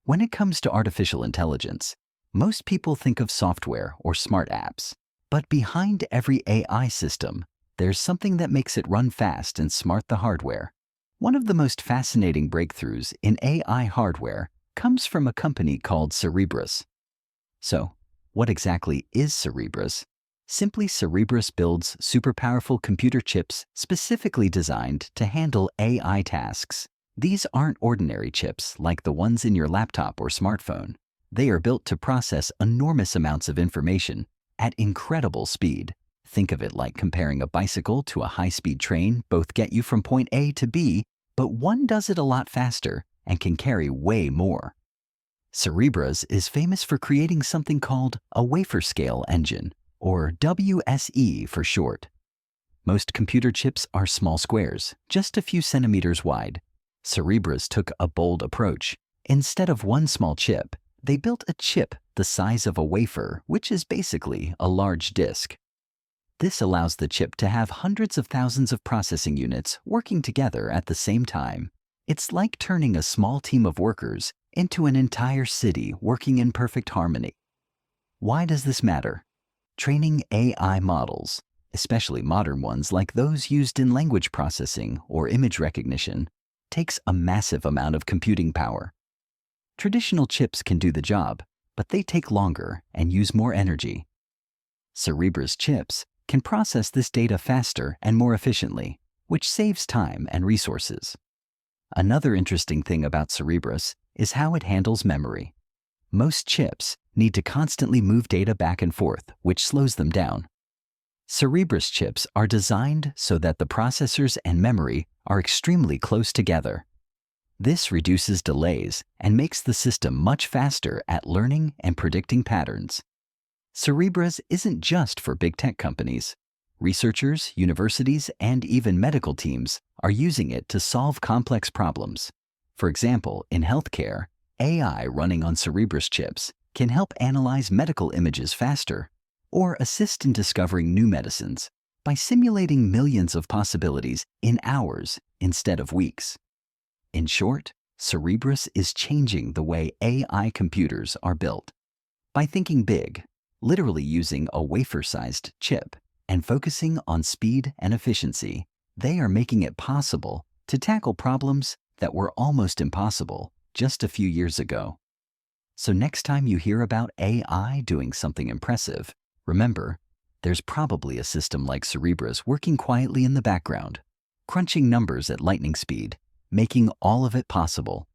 When it comes to artificial intelligence, most people think of software or smart apps. But behind every AI system, there's something that makes it run fast and smart the hardware. One of the most fascinating breakthroughs in AI hardware comes from a company called Cerebras. So, what exactly is Cerebras? Simply, Cerebras builds super powerful computer chips specifically designed to handle AI tasks. These aren't ordinary chips like the ones in your laptop or smartphone. They are built to process enormous amounts of information at incredible speed. Think of it like comparing a bicycle to a high-speed train. Both get you from point A to B, but one does it a lot faster and can carry way more. Cerebras is famous for creating something called a wafer-scale engine, or WSE for short. Most computer chips are small squares, just a few centimeters wide. Cerebras took a bold approach. Instead of one small chip, they built a chip the size of a wafer, which is basically a large disk. This allows the chip to have hundreds of thousands of processing units working together at the same time. It's like turning a small team of workers into an entire city working in perfect harmony. Why does this matter? Training AI models, especially modern ones like those used in language processing or image recognition, takes a massive amount of computing power. Traditional chips can do the job, but they take longer and use more energy. Cerebras chips can process this data faster and more efficiently, which saves time and resources. Another interesting thing about Cerebras is how it handles memory. Most chips need to constantly move data back and forth, which slows them down. Cerebras chips are designed so that the processors and memory are extremely close together. This reduces delays and makes the system much faster at learning and predicting patterns. Cerebras isn't just for big tech companies. Researchers, universities, and even medical teams are using it to solve complex problems. For example, in healthcare, AI running on Cerebras chips can help analyze medical images faster or assist in discovering new medicines by simulating millions of possibilities in hours instead of weeks. In short, Cerebras is changing the way AI computers are built. By thinking big, literally using a wafer-sized chip, and focusing on speed and efficiency, they are making it possible to tackle problems that were almost impossible just a few years ago. So next time you hear about AI doing something impressive, remember, there's probably a system like Cerebras working quietly in the background, crunching numbers at lightning speed, making all of it possible.